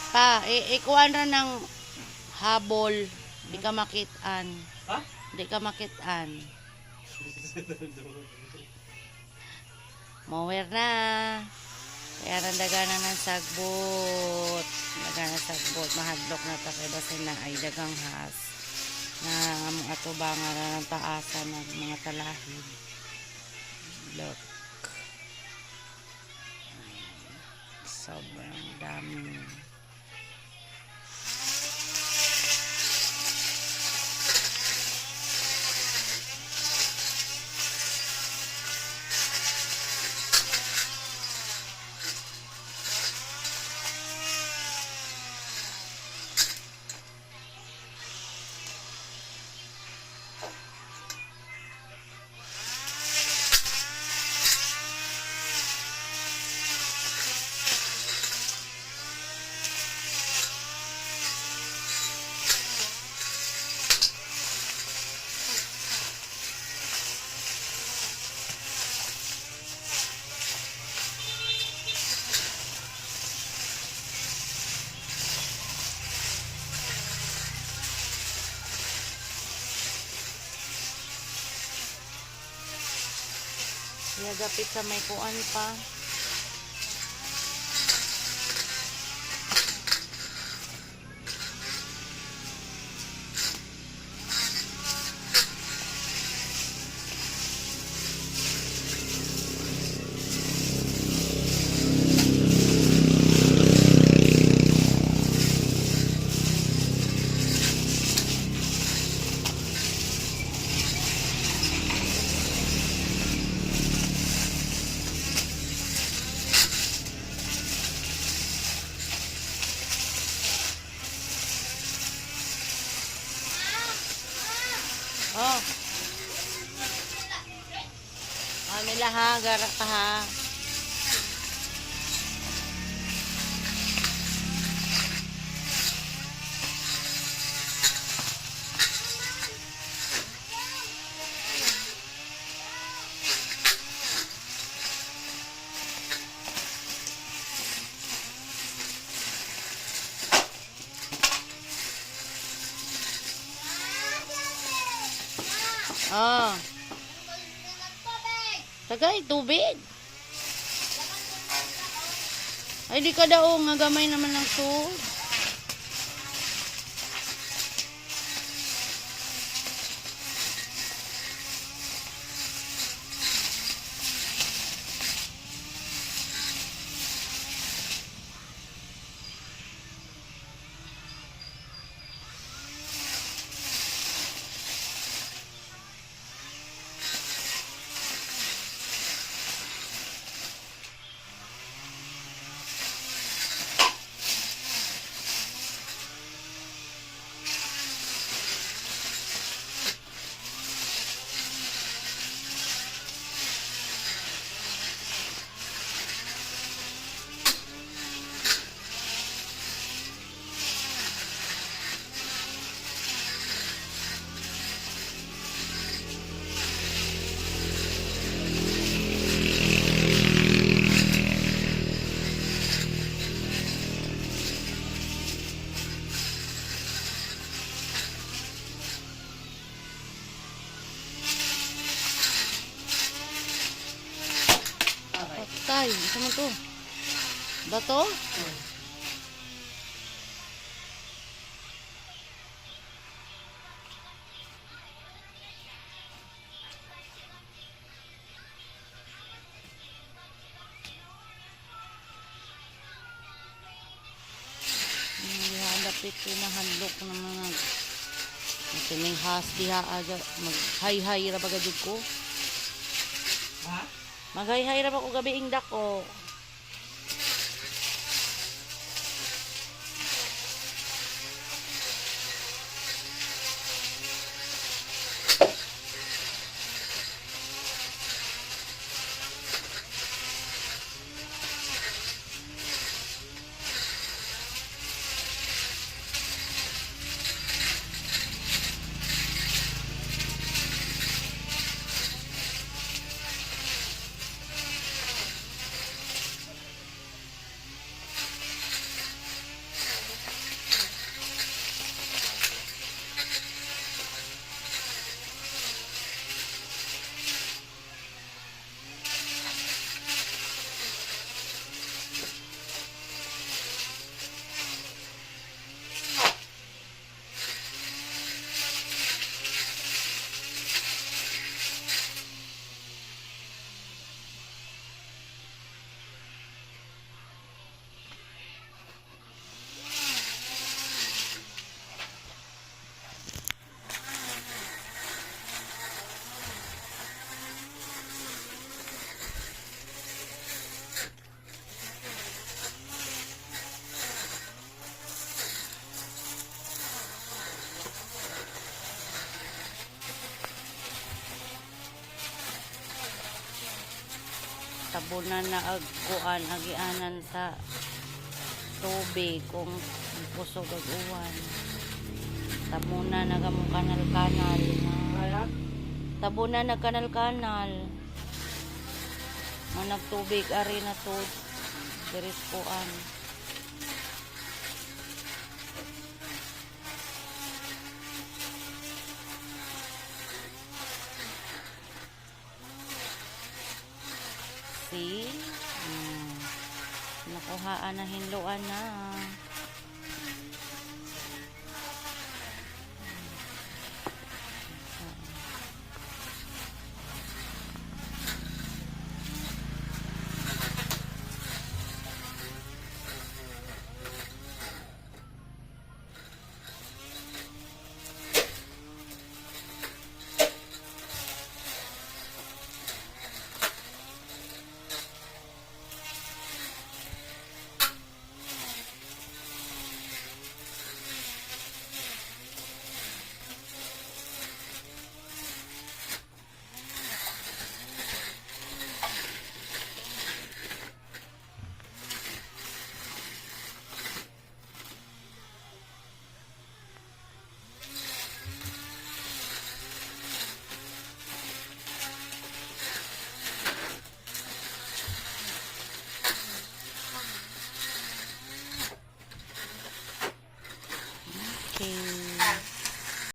Pa, ikuan ra ng habol. Di ka makitaan. Ha? Di ka makitaan. Mower na. Kaya nandagana ng sagbot. Nandagana ng sagbot. Mahadlok na ta kay basin na ay dagang has. Na among atubangan na ng taasan ng mga talahid. Look. Sobrang dami. Nagapit sa may kuan pa. Oh. Nila ha, gara ka ha. Oh. Tagay, tubig. Ay, di ka daw. Nga gamay naman ng tubig. Tay, isa mo to. Dato? Dapit ko na handlok ng mga makining has diha aga mag-hay-hay ra bagad ko. Ha? Mag-hay-hay ra ba ko gabi ingdak ko. tabunan na agkuan agianan sa tubig kung kusog ag uwan. Tabunan na gamong kanal-kanal na Ayan. tabunan na kanal-kanal. Mo nagtubig ari na to diris kuan. See? Nakuhaan na hinluan na. Okay.